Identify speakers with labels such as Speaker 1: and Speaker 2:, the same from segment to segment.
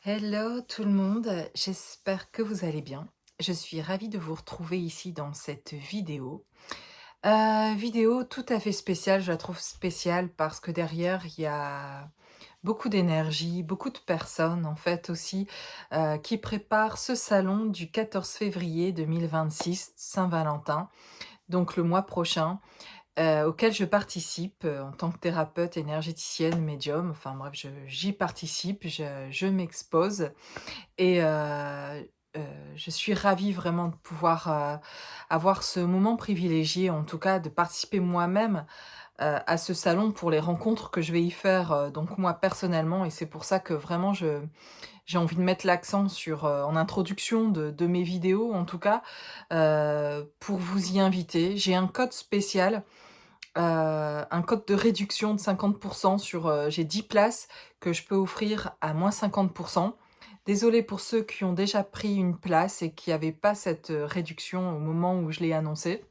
Speaker 1: Hello tout le monde, j'espère que vous allez bien. Je suis ravie de vous retrouver ici dans cette vidéo. Vidéo tout à fait spéciale, je la trouve spéciale parce que derrière il y a beaucoup d'énergie, beaucoup de personnes en fait aussi qui préparent ce salon du 14 février 2026, Saint-Valentin, donc le mois prochain, auquel je participe, en tant que thérapeute énergéticienne, médium, enfin bref, j'y participe, je m'expose et je suis ravie vraiment de pouvoir, avoir ce moment privilégié, en tout cas de participer moi-même, à ce salon pour les rencontres que je vais y faire, donc moi personnellement et c'est pour ça que vraiment j'ai envie de mettre l'accent sur, en introduction de mes vidéos en tout cas, pour vous y inviter. J'ai un code spécial, un code de réduction de 50 sur, j'ai 10 places que je peux offrir à moins 50. Désolée pour ceux qui ont déjà pris une place et qui n'avaient pas cette, réduction au moment où je l'ai annoncé.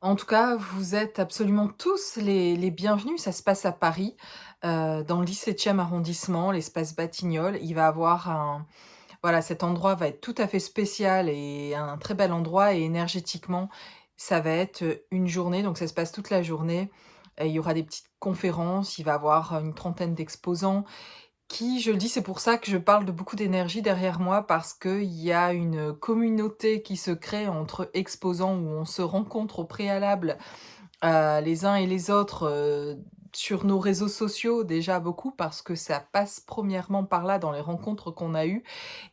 Speaker 1: En tout cas, vous êtes absolument tous les bienvenus. Ça se passe à Paris, dans le 17e arrondissement, l'espace Batignolles. Il va avoir un voilà, cet endroit va être tout à fait spécial et un très bel endroit et énergétiquement, ça va être, une journée, donc ça se passe toute la journée. Il y aura des petites conférences, il va y avoir une trentaine d'exposants qui, je le dis, c'est pour ça que je parle de beaucoup d'énergie derrière moi parce qu'il y a une communauté qui se crée entre exposants où on se rencontre au préalable, les uns et les autres, sur nos réseaux sociaux déjà beaucoup parce que ça passe premièrement par là dans les rencontres qu'on a eues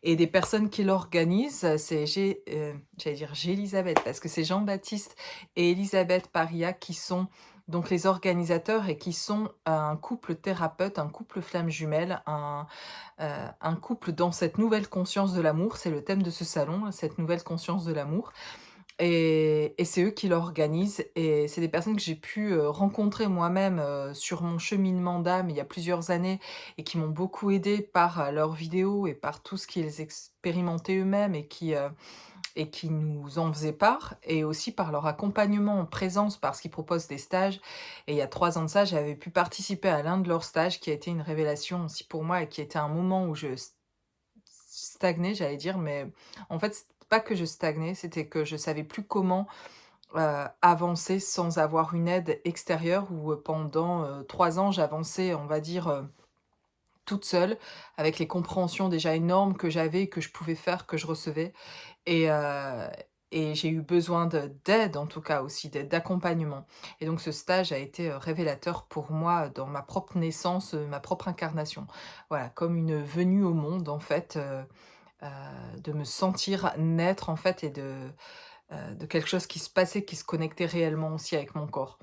Speaker 1: et des personnes qui l'organisent, c'est j'allais dire Gélisabeth parce que c'est Jean-Baptiste et Elisabeth Paria qui sont donc les organisateurs et qui sont un couple thérapeute, un couple flamme jumelle, un couple dans cette nouvelle conscience de l'amour. C'est le thème de ce salon, cette nouvelle conscience de l'amour et c'est eux qui l'organisent et c'est des personnes que j'ai pu, rencontrer moi-même, sur mon cheminement d'âme il y a plusieurs années et qui m'ont beaucoup aidée par, leurs vidéos et par tout ce qu'ils expérimentaient eux-mêmes et qui nous en faisaient part et aussi par leur accompagnement en présence parce qu'ils proposent des stages et il y a 3 ans de ça, j'avais pu participer à l'un de leurs stages qui a été une révélation aussi pour moi et qui était un moment où je stagnais, j'allais dire, mais en fait, c'était pas que je stagnais, c'était que je savais plus comment, avancer sans avoir une aide extérieure où, pendant, 3 ans, j'avançais, on va dire, toute seule, avec les compréhensions déjà énormes que j'avais, que je pouvais faire, que je recevais et heu et j'ai eu besoin d'aide en tout cas aussi, d'aide, d'accompagnement et donc ce stage a été, révélateur pour moi dans ma propre naissance, ma propre incarnation. Voilà, comme une venue au monde en fait, de me sentir naître en fait et de quelque chose qui se passait, qui se connectait réellement aussi avec mon corps.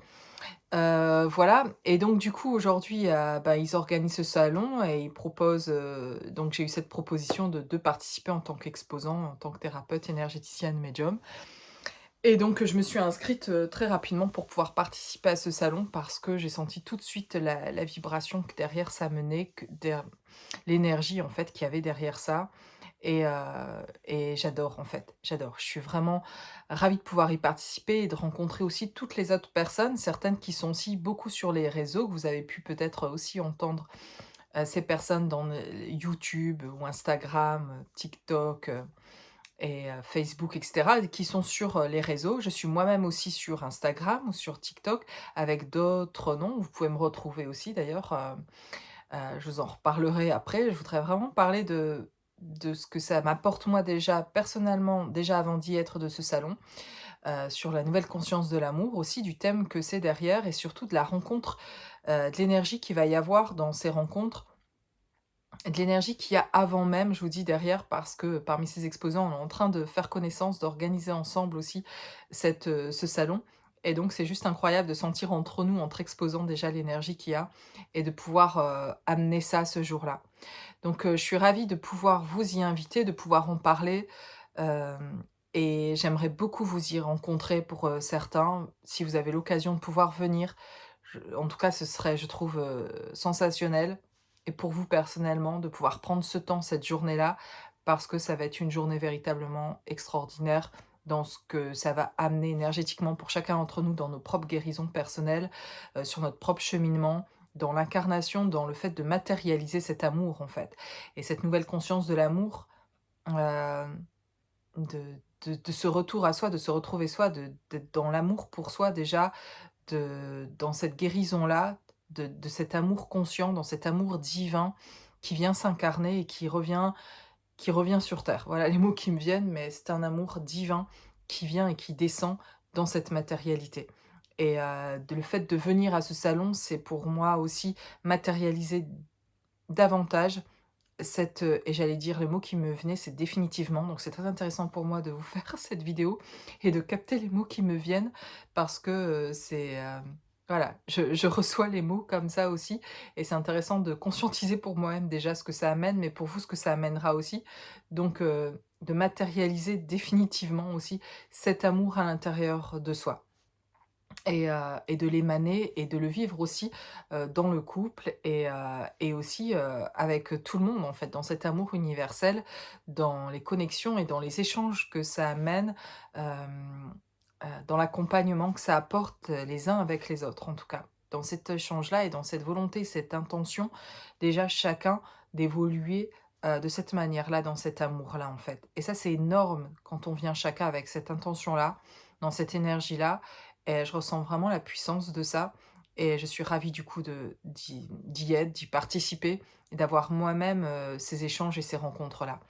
Speaker 1: Voilà et donc du coup aujourd'hui, bah, ils organisent ce salon et ils proposent, donc j'ai eu cette proposition de participer en tant qu'exposant, en tant que thérapeute énergéticienne médium et donc je me suis inscrite, très rapidement pour pouvoir participer à ce salon parce que j'ai senti tout de suite la vibration que derrière ça menait, que der l'énergie en fait qu'il y avait derrière ça et j'adore en fait, j'adore. Je suis vraiment ravie de pouvoir y participer et de rencontrer aussi toutes les autres personnes, certaines qui sont aussi beaucoup sur les réseaux, que vous avez pu peut-être aussi entendre, ces personnes dans, YouTube ou Instagram, TikTok, Facebook et cetera, qui sont sur, les réseaux. Je suis moi-même aussi sur Instagram ou sur TikTok avec d'autres noms. Vous pouvez me retrouver aussi d'ailleurs, je vous en reparlerai après. Je voudrais vraiment parler de ce que ça m'apporte moi déjà personnellement, déjà avant d'y être de ce salon, sur la nouvelle conscience de l'amour, aussi du thème que c'est derrière et surtout de la rencontre, de l'énergie qu'il va y avoir dans ces rencontres, de l'énergie qu'il y a avant même, je vous dis derrière, parce que parmi ces exposants, on est en train de faire connaissance, d'organiser ensemble aussi ce salon et donc c'est juste incroyable de sentir entre nous, entre exposants déjà l'énergie qu'il y a et de pouvoir, amener ça ce jour-là. Donc, je suis ravie de pouvoir vous y inviter, de pouvoir en parler, hem et j'aimerais beaucoup vous y rencontrer pour, certains. Si vous avez l'occasion de pouvoir venir, en tout cas, ce serait, je trouve, sensationnel et pour vous personnellement, de pouvoir prendre ce temps, cette journée-là, parce que ça va être une journée véritablement extraordinaire dans ce que ça va amener énergétiquement pour chacun d'entre nous dans nos propres guérisons personnelles, sur notre propre cheminement dans l'incarnation, dans le fait de matérialiser cet amour, en fait. Et cette nouvelle conscience de l'amour, heu, de ce retour à soi, de se retrouver soi, d'être dans l'amour pour soi déjà, dans cette guérison-là, de cet amour conscient, dans cet amour divin qui vient s'incarner et qui revient sur terre. Voilà les mots qui me viennent, mais c'est un amour divin qui vient et qui descend dans cette matérialité. Et le fait de venir à ce salon, c'est pour moi aussi matérialiser davantage et j'allais dire le mot qui me venait, c'est définitivement. Donc c'est très intéressant pour moi de vous faire cette vidéo et de capter les mots qui me viennent parce que, voilà, je reçois les mots comme ça aussi et c'est intéressant de conscientiser pour moi-même déjà ce que ça amène, mais pour vous ce que ça amènera aussi. Donc, de matérialiser définitivement aussi cet amour à l'intérieur de soi. Et de l'émaner et de le vivre aussi, dans le couple et aussi, avec tout le monde en fait, dans cet amour universel, dans les connexions et dans les échanges que ça amène, dans l'accompagnement que ça apporte, les uns avec les autres en tout cas. Dans cet échange-là et dans cette volonté, cette intention, déjà chacun d'évoluer, de cette manière-là, dans cet amour-là en fait. Et ça c'est énorme quand on vient chacun avec cette intention-là, dans cette énergie-là et je ressens vraiment la puissance de ça et je suis ravie du coup d'y être, d'y participer et d'avoir moi-même, ces échanges et ces rencontres-là.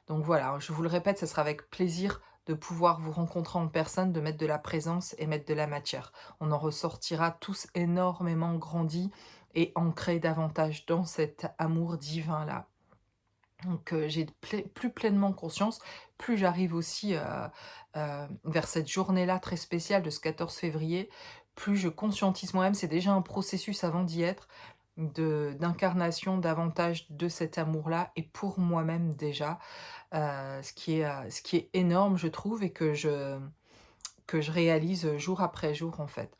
Speaker 1: Donc voilà, je vous le répète, ce sera avec plaisir de pouvoir vous rencontrer en personne, de mettre de la présence et mettre de la matière. On en ressortira tous énormément grandis et ancrés davantage dans cet amour divin-là. Donc j'ai plus pleinement conscience, plus j'arrive aussi, vers cette journée-là très spéciale de ce 14 février, plus je conscientise moi-même, c'est déjà un processus avant d'y être, d'incarnation davantage de cet amour-là et pour moi-même déjà, ce qui est énorme je trouve et que je réalise, jour après jour en fait.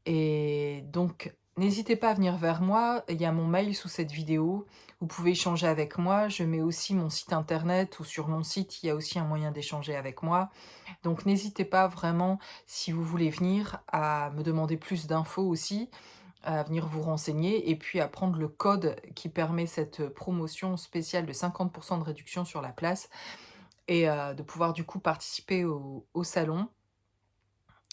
Speaker 1: Et donc, n'hésitez pas à venir vers moi, il y a mon mail sous cette vidéo, vous pouvez échanger avec moi, je mets aussi mon site internet ou sur mon site, il y a aussi un moyen d'échanger avec moi. Donc n'hésitez pas vraiment, si vous voulez venir, à me demander plus d'infos aussi, à venir vous renseigner et puis à prendre le code qui permet cette promotion spéciale de 50 de réduction sur la place et de pouvoir du coup participer au salon,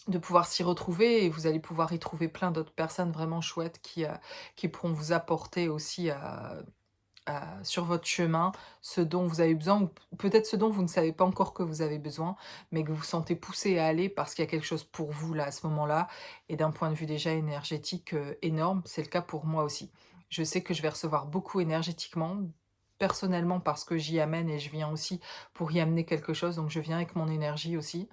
Speaker 1: de pouvoir s'y retrouver et vous allez pouvoir y trouver plein d'autres personnes vraiment chouettes qui pourront vous apporter aussi, sur votre chemin ce dont vous avez besoin ou peut-être ce dont vous ne savez pas encore que vous avez besoin, mais que vous sentez poussé à aller parce qu'il y a quelque chose pour vous là, à ce moment-là et d'un point de vue déjà énergétique, énorme. C'est le cas pour moi aussi. Je sais que je vais recevoir beaucoup énergétiquement, personnellement parce que j'y amène et je viens aussi pour y amener quelque chose, donc je viens avec mon énergie aussi.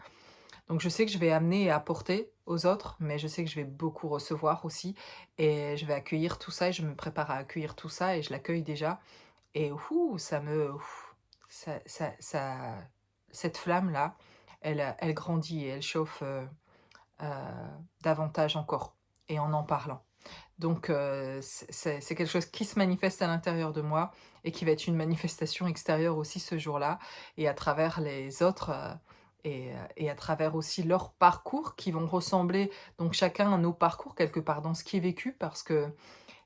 Speaker 1: Donc je sais que je vais amener et apporter aux autres, mais je sais que je vais beaucoup recevoir aussi et je vais accueillir tout ça et je me prépare à accueillir tout ça et je l'accueille déjà et ça cette flamme-là, elle grandit et elle chauffe, heu, davantage encore et en parlant. Donc c'est quelque chose qui se manifeste à l'intérieur de moi et qui va être une manifestation extérieure aussi ce jour-là et à travers les autres, et à travers aussi leurs parcours qui vont ressembler donc chacun à nos parcours quelque part dans ce qui est vécu parce que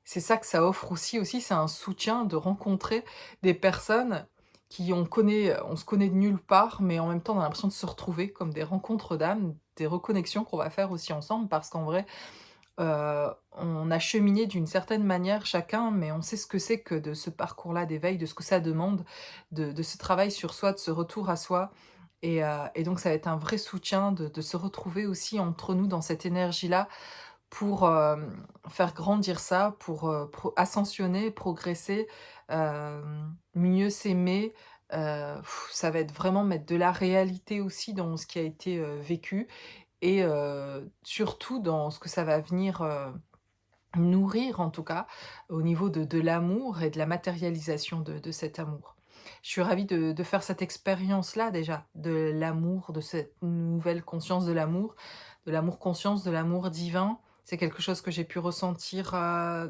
Speaker 1: c'est ça que ça offre aussi, c'est un soutien de rencontrer des personnes qui on se connaît de nulle part, mais en même temps on a l'impression de se retrouver comme des rencontres d'âmes, des reconnexions qu'on va faire aussi ensemble parce qu'en vrai on a cheminé d'une certaine manière chacun, mais on sait ce que c'est que de ce parcours-là d'éveil, de ce que ça demande, de ce travail sur soi, de ce retour à soi et donc ça va être un vrai soutien de se retrouver aussi entre nous dans cette énergie-là pour, faire grandir ça, pour, ascensionner, progresser, mieux s'aimer, ça va être vraiment mettre de la réalité aussi dans ce qui a été, vécu et surtout dans ce que ça va venir, nourrir en tout cas, au niveau de l'amour et de la matérialisation de cet amour. Je suis ravie de faire cette expérience-là déjà, de l'amour, de cette nouvelle conscience de l'amour conscience, de l'amour divin. C'est quelque chose que j'ai pu ressentir,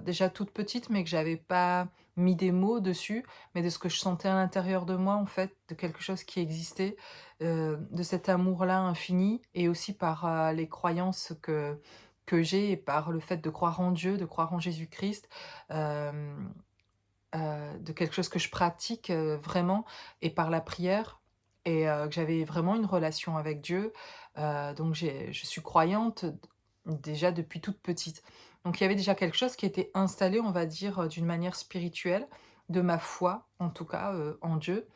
Speaker 1: déjà toute petite, mais que j'avais pas mis des mots dessus, mais de ce que je sentais à l'intérieur de moi en fait, de quelque chose qui existait, de cet amour-là infini et aussi par, les croyances que j'ai par le fait de croire en Dieu, de croire en Jésus-Christ, hem, de quelque chose que je pratique, vraiment et par la prière et que j'avais vraiment une relation avec Dieu. Donc je suis croyante déjà depuis toute petite. Donc il y avait déjà quelque chose qui était installé, on va dire, d'une manière spirituelle, de ma foi en tout cas, en Dieu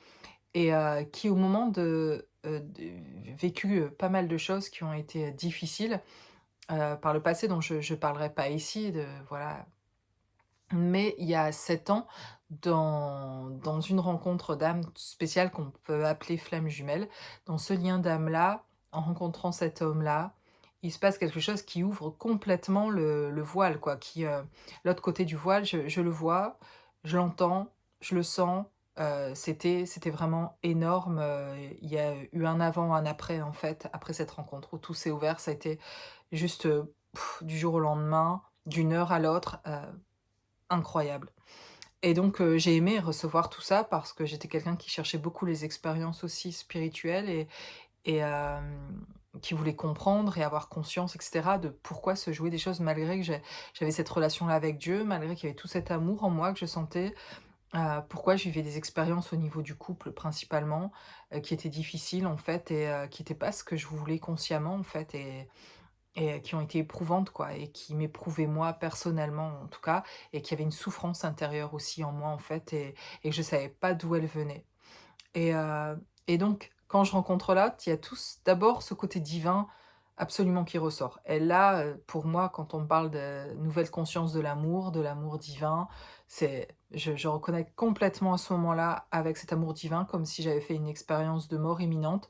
Speaker 1: et qui au moment de vécu, pas mal de choses qui ont été, difficiles, par le passé dont je parlerai pas ici de voilà. Mais il y a 7 ans, dans une rencontre d'âme spéciale qu'on peut appeler flamme jumelle, dans ce lien d'âme-là, en rencontrant cet homme-là, il se passe quelque chose qui ouvre complètement le voile quoi, l'autre côté du voile, je le vois, je l'entends, je le sens, c'était vraiment énorme, il y a eu un avant, un après en fait, après cette rencontre où tout s'est ouvert. Ça a été juste, du jour au lendemain, d'une heure à l'autre, incroyable. Et donc, j'ai aimé recevoir tout ça parce que j'étais quelqu'un qui cherchait beaucoup les expériences aussi spirituelles et qui voulait comprendre et avoir conscience et cetera de pourquoi se jouaient des choses malgré que j'avais cette relation-là avec Dieu, malgré qu'il y avait tout cet amour en moi que je sentais. Pourquoi je vivais des expériences au niveau du couple principalement, qui étaient difficiles en fait et qui étaient pas ce que je voulais consciemment en fait et qui ont été éprouvantes quoi et qui m'éprouvaient moi personnellement en tout cas et qui avaient une souffrance intérieure aussi en moi en fait et que je savais pas d'où elle venait et donc quand je rencontre l'autre, il y a d'abord ce côté divin absolument qui ressort et là, pour moi quand on parle de nouvelle conscience de l'amour divin, c'est je reconnais complètement à ce moment-là avec cet amour divin comme si j'avais fait une expérience de mort imminente.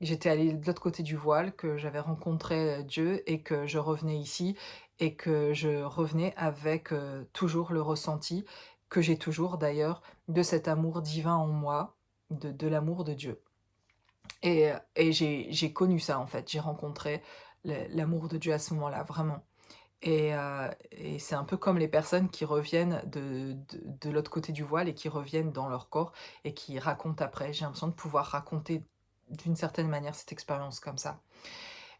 Speaker 1: J'étais allée de l'autre côté du voile, que j'avais rencontré, Dieu et que je revenais ici et que je revenais avec, toujours le ressenti, que j'ai toujours d'ailleurs, de cet amour divin en moi, de l'amour de Dieu et j'ai connu ça en fait. J'ai rencontré l'amour de Dieu à ce moment-là, vraiment et c'est un peu comme les personnes qui reviennent de l'autre côté du voile et qui reviennent dans leur corps et qui racontent après. J'ai l'impression de pouvoir raconter d'une certaine manière cette expérience comme ça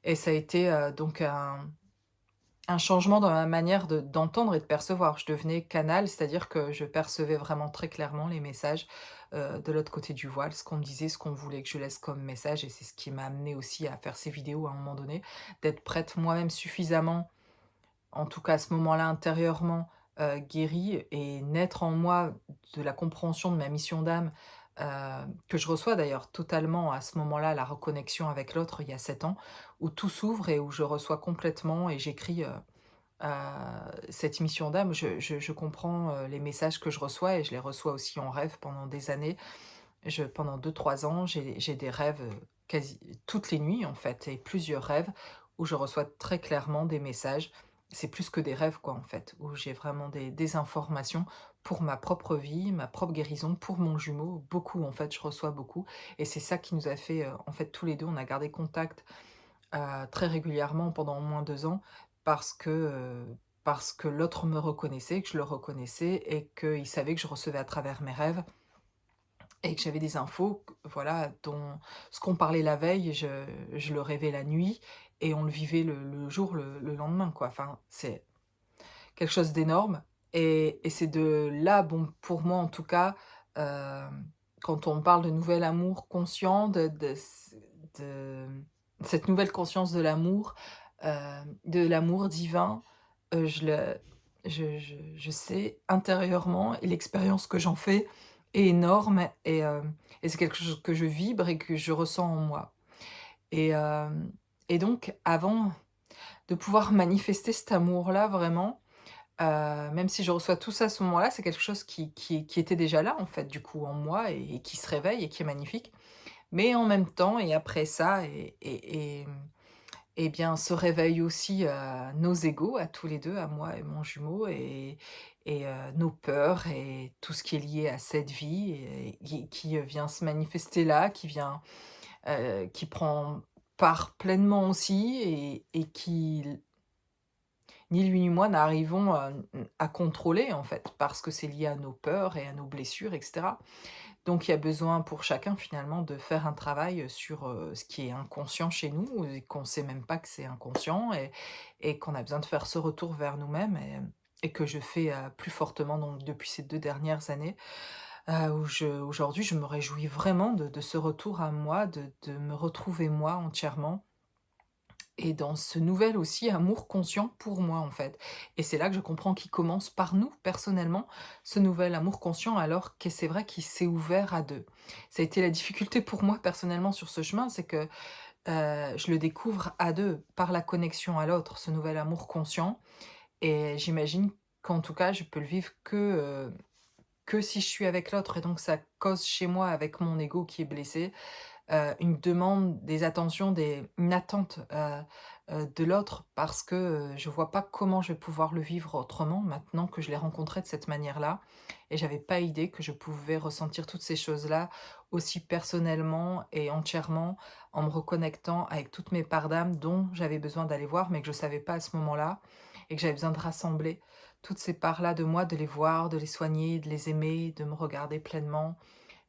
Speaker 1: et ça a été, donc un changement dans ma manière d'entendre et de percevoir. Je devenais canal, c'est-à-dire que je percevais vraiment très clairement les messages, de l'autre côté du voile, ce qu'on me disait, ce qu'on voulait que je laisse comme message et c'est ce qui m'a amené aussi à faire ces vidéos à un moment donné, d'être prête moi-même suffisamment en tout cas à ce moment-là intérieurement, guérie et naître en moi de la compréhension de ma mission d'âme, que je reçois d'ailleurs totalement à ce moment-là, la reconnexion avec l'autre il y a 7 ans, où tout s'ouvre et où je reçois complètement et j'écris, cette mission d'âme. Je comprends, les messages que je reçois et je les reçois aussi en rêve pendant des années. Pendant 2 3 ans, j'ai des rêves, quasi toutes les nuits en fait et plusieurs rêves où je reçois très clairement des messages. C'est plus que des rêves quoi en fait, où j'ai vraiment des informations pour ma propre vie, ma propre guérison, pour mon jumeau, beaucoup en fait, je reçois beaucoup et c'est ça qui nous a fait, en fait tous les 2 on a gardé contact, très régulièrement pendant au moins 2 ans parce que l'autre me reconnaissait, que je le reconnaissais et qu'il savait que je recevais à travers mes rêves et que j'avais des infos, voilà, dont ce qu'on parlait la veille, je le rêvais la nuit et on le vivait le jour, le lendemain, quoi. Enfin, c'est quelque chose d'énorme et c'est de là, bon, pour moi en tout cas, quand on parle de nouvel amour conscient, de cette nouvelle conscience de l'amour divin, je le je sais intérieurement et l'expérience que j'en fais est énorme et c'est quelque chose que je vibre et que je ressens en moi et hem et donc avant de pouvoir manifester cet amour-là vraiment, même si je reçois tout ça à ce moment-là, c'est quelque chose qui était déjà là en fait du coup en moi et qui se réveille et qui est magnifique. Mais en même temps et après ça et bien, se réveillent aussi, nos égos à tous les 2, à moi et mon jumeau nos peurs et tout ce qui est lié à cette vie et qui vient se manifester là, qui prend part pleinement aussi et ni lui ni moi n'arrivons, à contrôler, en fait, parce que c'est lié à nos peurs et à nos blessures et cetera. Donc il y a besoin pour chacun finalement de faire un travail sur, ce qui est inconscient chez nous et qu'on sait même pas que c'est inconscient et qu'on a besoin de faire ce retour vers nous-mêmes et que je fais, plus fortement donc depuis ces 2 dernières années, où aujourd'hui je me réjouis vraiment de ce retour à moi, de me retrouver moi entièrement et dans ce nouvel aussi amour conscient pour moi, en fait. Et c'est là que je comprends qu'il commence par nous, personnellement, ce nouvel amour conscient, alors que c'est vrai qu'il s'est ouvert à 2. Ça a été la difficulté pour moi, personnellement, sur ce chemin, c'est que, je le découvre à 2 par la connexion à l'autre, ce nouvel amour conscient et j'imagine qu'en tout cas, je peux le vivre que si je suis avec l'autre et donc ça cause chez moi, avec mon ego qui est blessé, une demande, des attentions, une attente, de l'autre parce que, je vois pas comment je vais pouvoir le vivre autrement maintenant que je l'ai rencontré de cette manière-là et j'avais pas idée que je pouvais ressentir toutes ces choses-là aussi personnellement et entièrement en me reconnectant avec toutes mes parts d'âme dont j'avais besoin d'aller voir, mais que je savais pas à ce moment-là et que j'avais besoin de rassembler toutes ces parts-là de moi, de les voir, de les soigner, de les aimer, de me regarder pleinement,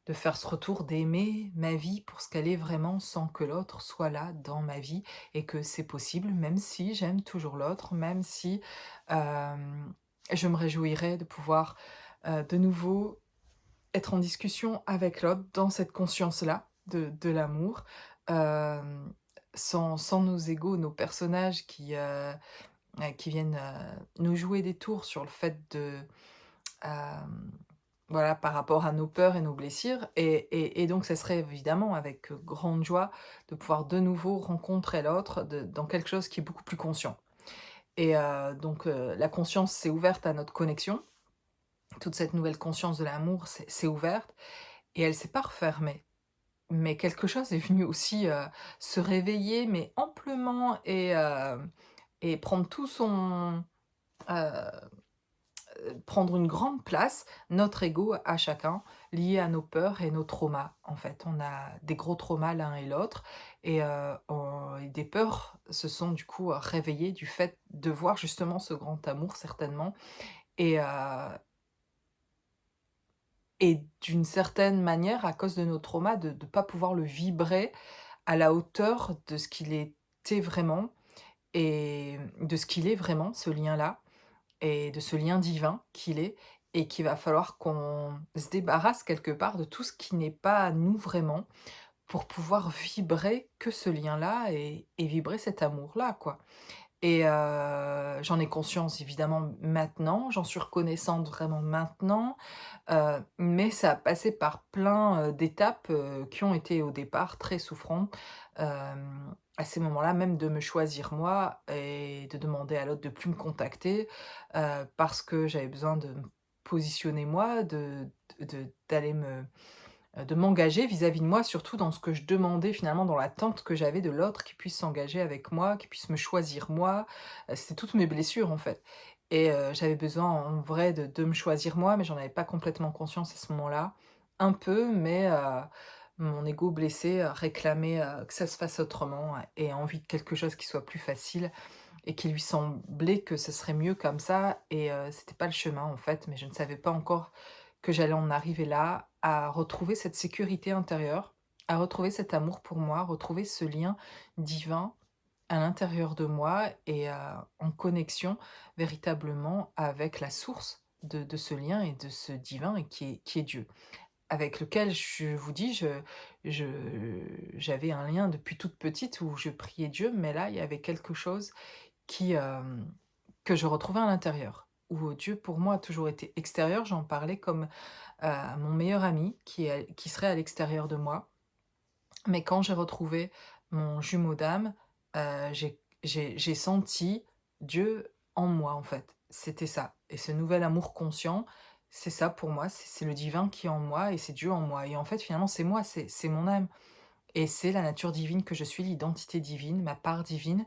Speaker 1: de faire ce retour, d'aimer ma vie pour ce qu'elle est vraiment sans que l'autre soit là dans ma vie et que c'est possible, même si j'aime toujours l'autre, même si, je me réjouirais de pouvoir, de nouveau être en discussion avec l'autre dans cette conscience-là de l'amour, hem, sans nos égos, nos personnages qui viennent, nous jouer des tours sur le fait de, hem, voilà, par rapport à nos peurs et nos blessures et donc ça serait évidemment avec, grande joie de pouvoir de nouveau rencontrer l'autre dans quelque chose qui est beaucoup plus conscient et donc la conscience s'est ouverte à notre connexion. Toute cette nouvelle conscience de l'amour s'est ouverte et elle s'est pas refermée. Mais quelque chose est venu aussi, se réveiller, mais amplement et prendre tout son, heu prendre une grande place, notre ego à chacun, lié à nos peurs et nos traumas. En fait, on a des gros traumas l'un et l'autre et des peurs se sont du coup, réveillées du fait de voir justement ce grand amour certainement et heu et d'une certaine manière, à cause de nos traumas, de pas pouvoir le vibrer à la hauteur de ce qu'il était vraiment et de ce qu'il est vraiment, ce lien-là. Et de ce lien divin qu'il est et qu'il va falloir qu'on se débarrasse quelque part de tout ce qui n'est pas à nous vraiment pour pouvoir vibrer que ce lien-là et vibrer cet amour-là, quoi. Et j'en ai conscience évidemment maintenant, j'en suis reconnaissante vraiment maintenant, mais ça a passé par plein, d'étapes, qui ont été au départ très souffrantes. À ces moments-là, même de me choisir moi et de demander à l'autre de plus me contacter, parce que j'avais besoin de me positionner moi, d'aller de m'engager vis-à-vis de moi, surtout dans ce que je demandais finalement, dans l'attente que j'avais de l'autre qui puisse s'engager avec moi, qui puisse me choisir moi. C'était toutes mes blessures en fait et j'avais besoin en vrai de me choisir moi, mais j'en avais pas complètement conscience à ce moment-là. Un peu, mais mon ego blessé, réclamait, que ça se fasse autrement et a envie de quelque chose qui soit plus facile et qui lui semblait que ce serait mieux comme ça et c'était pas le chemin en fait, mais je ne savais pas encore que j'allais en arriver là, à retrouver cette sécurité intérieure, à retrouver cet amour pour moi, retrouver ce lien divin à l'intérieur de moi et en connexion véritablement avec la source de ce lien et de ce divin et qui est Dieu. Avec lequel je vous dis, je j'avais un lien depuis toute petite où je priais Dieu, mais là, il y avait quelque chose qui, que je retrouvais à l'intérieur. Où Dieu pour moi a toujours été extérieur, j'en parlais comme, mon meilleur ami qui serait à l'extérieur de moi. Mais quand j'ai retrouvé mon jumeau d'âme, j'ai senti Dieu en moi, en fait. C'était ça et ce nouvel amour conscient, c'est ça pour moi, c'est le divin qui est en moi et c'est Dieu en moi et en fait, finalement, c'est moi, c'est mon âme et c'est la nature divine que je suis, l'identité divine, ma part divine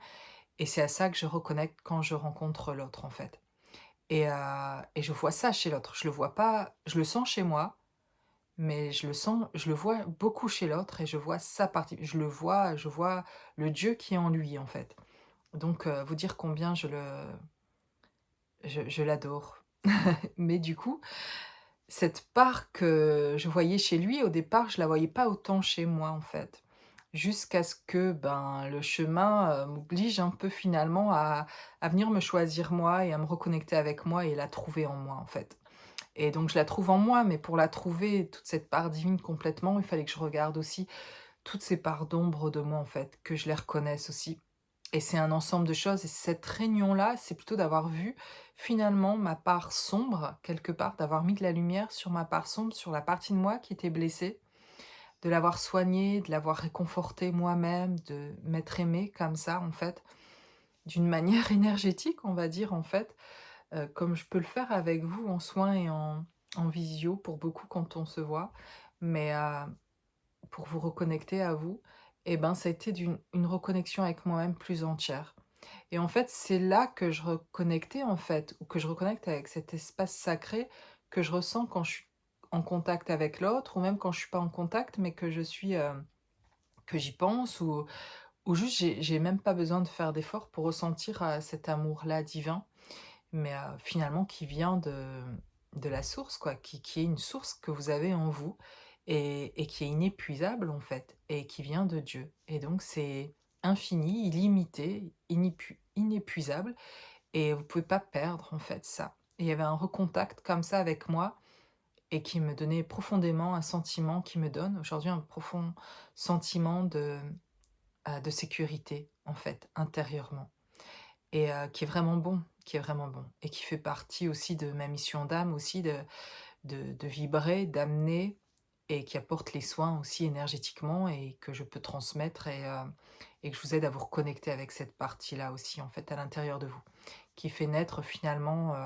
Speaker 1: et c'est à ça que je reconnecte quand je rencontre l'autre, en fait et je vois ça chez l'autre. Je le vois pas je le sens chez moi, mais je le vois beaucoup chez l'autre et je vois sa partie je vois le Dieu qui est en lui, en fait. Donc vous dire combien je l'adore. Mais du coup, cette part que je voyais chez lui, au départ, je la voyais pas autant chez moi, en fait. Jusqu'à ce que, ben, le chemin, m'oblige un peu finalement à venir me choisir moi et à me reconnecter avec moi et la trouver en moi, en fait. Et donc je la trouve en moi, mais pour la trouver, toute cette part divine complètement, il fallait que je regarde aussi toutes ces parts d'ombre de moi, en fait, que je les reconnaisse aussi. Et c'est un ensemble de choses et cette réunion-là, c'est plutôt d'avoir vu finalement ma part sombre quelque part, d'avoir mis de la lumière sur ma part sombre, sur la partie de moi qui était blessée, de l'avoir soignée, de l'avoir réconfortée moi-même, de m'être aimée comme ça en fait, d'une manière énergétique on va dire en fait, comme je peux le faire avec vous en soins et en visio pour beaucoup quand on se voit. Mais, pour vous reconnecter à vous et ben, ça a été une reconnexion avec moi-même plus entière. Et en fait, c'est là que je reconnectais en fait, ou que je reconnecte avec cet espace sacré que je ressens quand je suis en contact avec l'autre, ou même quand je suis pas en contact, mais que je suis, que j'y pense, ou juste j'ai même pas besoin de faire d'efforts pour ressentir, cet amour-là divin, mais, finalement qui vient de la source quoi, qui est une source que vous avez en vous et qui est inépuisable en fait, et qui vient de Dieu. Et donc c'est infini, illimité, inépuisable et vous pouvez pas perdre en fait ça. Et il y avait un recontact comme ça avec moi et qui me donnait profondément un sentiment, qui me donne aujourd'hui un profond sentiment de sécurité en fait, intérieurement. Et qui est vraiment bon, qui est vraiment bon et qui fait partie aussi de ma mission d'âme aussi de vibrer, d'amener et qui apporte les soins aussi énergétiquement et que je peux transmettre et que je vous aide à vous reconnecter avec cette partie-là aussi, en fait, à l'intérieur de vous, qui fait naître finalement,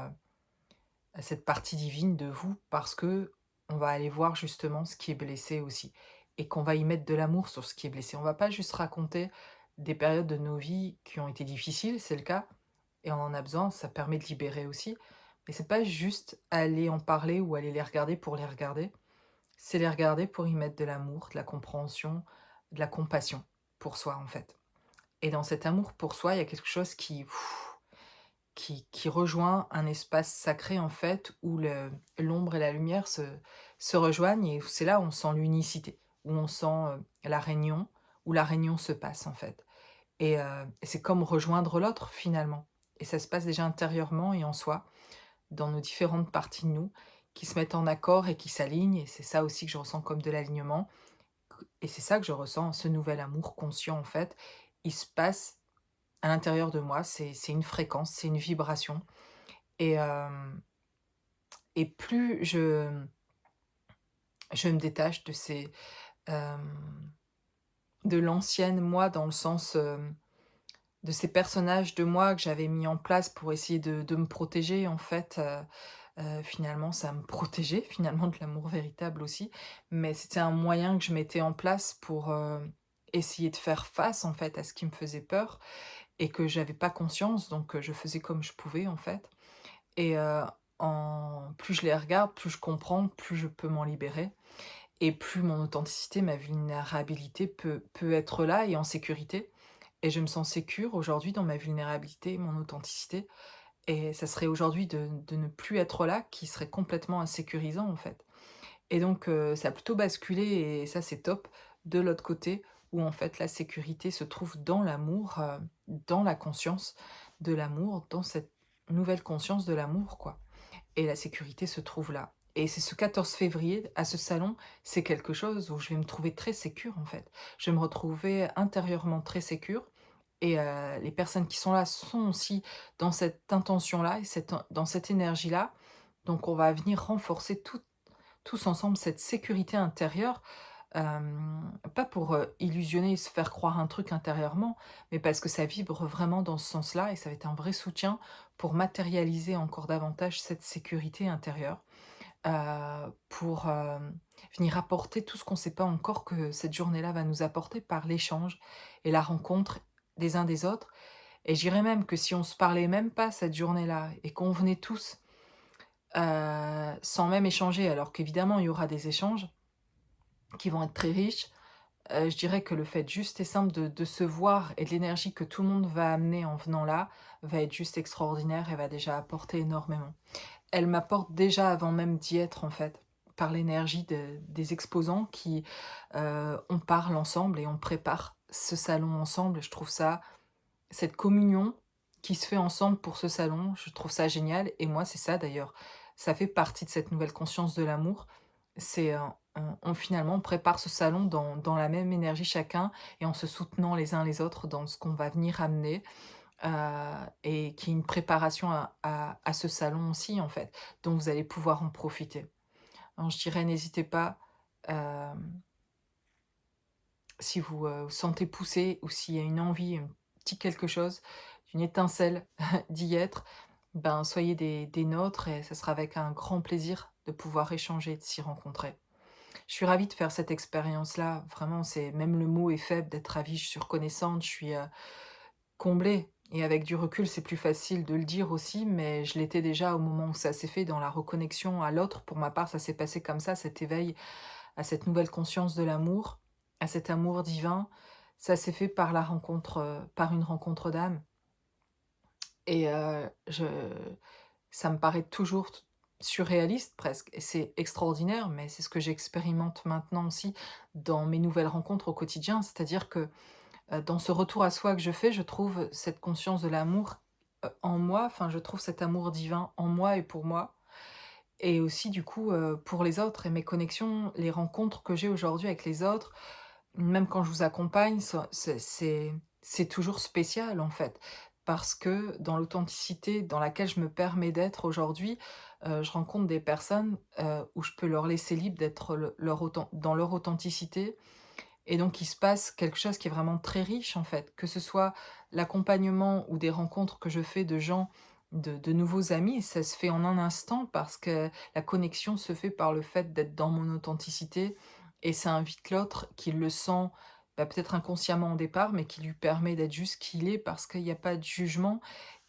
Speaker 1: cette partie divine de vous parce que on va aller voir justement ce qui est blessé aussi et qu'on va y mettre de l'amour sur ce qui est blessé. On va pas juste raconter des périodes de nos vies qui ont été difficiles, c'est le cas et on en a besoin, ça permet de libérer aussi. Mais c'est pas juste aller en parler ou aller les regarder pour les regarder, c'est les regarder pour y mettre de l'amour, de la compréhension, de la compassion pour soi, en fait. Et dans cet amour pour soi, il y a quelque chose qui rejoint un espace sacré, en fait, où l'ombre et la lumière se rejoignent et c'est là où on sent l'unicité, où on sent, la réunion, où la réunion se passe, en fait. Et c'est comme rejoindre l'autre, finalement. Et ça se passe déjà intérieurement et en soi, dans nos différentes parties de nous, qui se mettent en accord et qui s'alignent et c'est ça aussi que je ressens comme de l'alignement et c'est ça que je ressens, ce nouvel amour conscient, en fait. Il se passe à l'intérieur de moi, c'est une fréquence, c'est une vibration et plus je me détache de ces, hem, de l'ancienne moi dans le sens, de ces personnages de moi que j'avais mis en place pour essayer de me protéger en fait, finalement ça me protégeait finalement de l'amour véritable aussi, mais c'était un moyen que je mettais en place pour, essayer de faire face en fait à ce qui me faisait peur et que j'avais pas conscience donc je faisais comme je pouvais en fait et en plus je les regarde, plus je comprends, plus je peux m'en libérer et plus mon authenticité, ma vulnérabilité peut être là et en sécurité et je me sens sécure aujourd'hui dans ma vulnérabilité, mon authenticité et ça serait aujourd'hui de ne plus être là qui serait complètement insécurisant, en fait. Et donc ça a plutôt basculé et ça, c'est top, de l'autre côté où, en fait, la sécurité se trouve dans l'amour, dans la conscience de l'amour, dans cette nouvelle conscience de l'amour, quoi. Et la sécurité se trouve là. Et c'est ce 14 février, à ce salon, c'est quelque chose où je vais me trouver très sécure, en fait. Je vais me retrouver intérieurement très sécure et les personnes qui sont là sont aussi dans cette intention-là et dans cette énergie-là. Donc on va venir renforcer tous ensemble cette sécurité intérieure, pas pour, illusionner et se faire croire un truc intérieurement, mais parce que ça vibre vraiment dans ce sens-là et ça va être un vrai soutien pour matérialiser encore davantage cette sécurité intérieure, pour, venir apporter tout ce qu'on ne sait pas encore que cette journée-là va nous apporter par l'échange et la rencontre des uns des autres et je dirais même que si on se parlait même pas cette journée-là et qu'on venait tous, sans même échanger alors qu'évidemment il y aura des échanges qui vont être très riches, je dirais que le fait juste et simple de se voir et de l'énergie que tout le monde va amener en venant là, va être juste extraordinaire et va déjà apporter énormément. Elle m'apporte déjà avant même d'y être en fait, par l'énergie des exposants qui, on parle ensemble et on prépare ce salon ensemble. Je trouve ça cette communion qui se fait ensemble pour ce salon, je trouve ça génial et moi c'est ça d'ailleurs, ça fait partie de cette nouvelle conscience de l'amour. C'est, on finalement on prépare ce salon dans la même énergie chacun et en se soutenant les uns les autres dans ce qu'on va venir amener, et qui est une préparation à ce salon aussi en fait, dont vous allez pouvoir en profiter. Donc je dirais n'hésitez pas, hem, si vous, vous sentez pousser ou s'il y a une envie, un petit quelque chose, une étincelle d'y être, ben, soyez des nôtres et ce sera avec un grand plaisir de pouvoir échanger, de s'y rencontrer. Je suis ravie de faire cette expérience-là, vraiment, c'est même le mot est faible d'être ravie, je suis reconnaissante, je suis, comblée et avec du recul, c'est plus facile de le dire aussi, mais je l'étais déjà au moment où ça s'est fait dans la reconnexion à l'autre. Pour ma part, ça s'est passé comme ça, cet éveil à cette nouvelle conscience de l'amour, à cet amour divin. Ça s'est fait par la rencontre, par une rencontre d'âme et je ça me paraît toujours t surréaliste presque et c'est extraordinaire, mais c'est ce que j'expérimente maintenant aussi dans mes nouvelles rencontres au quotidien. C'est-à-dire que, dans ce retour à soi que je fais, je trouve cette conscience de l'amour, en moi, enfin je trouve cet amour divin en moi et pour moi et aussi du coup, pour les autres et mes connexions, les rencontres que j'ai aujourd'hui avec les autres, même quand je vous accompagne, c'est toujours spécial, en fait. Parce que dans l'authenticité dans laquelle je me permets d'être aujourd'hui, je rencontre des personnes, où je peux leur laisser libre d'être dans leur authenticité et donc il se passe quelque chose qui est vraiment très riche, en fait. Que ce soit l'accompagnement ou des rencontres que je fais de gens, de nouveaux amis, ça se fait en un instant parce que la connexion se fait par le fait d'être dans mon authenticité et ça invite l'autre qui le sent, bah, peut-être inconsciemment au départ, mais qui lui permet d'être juste qui il est parce qu'il y a pas de jugement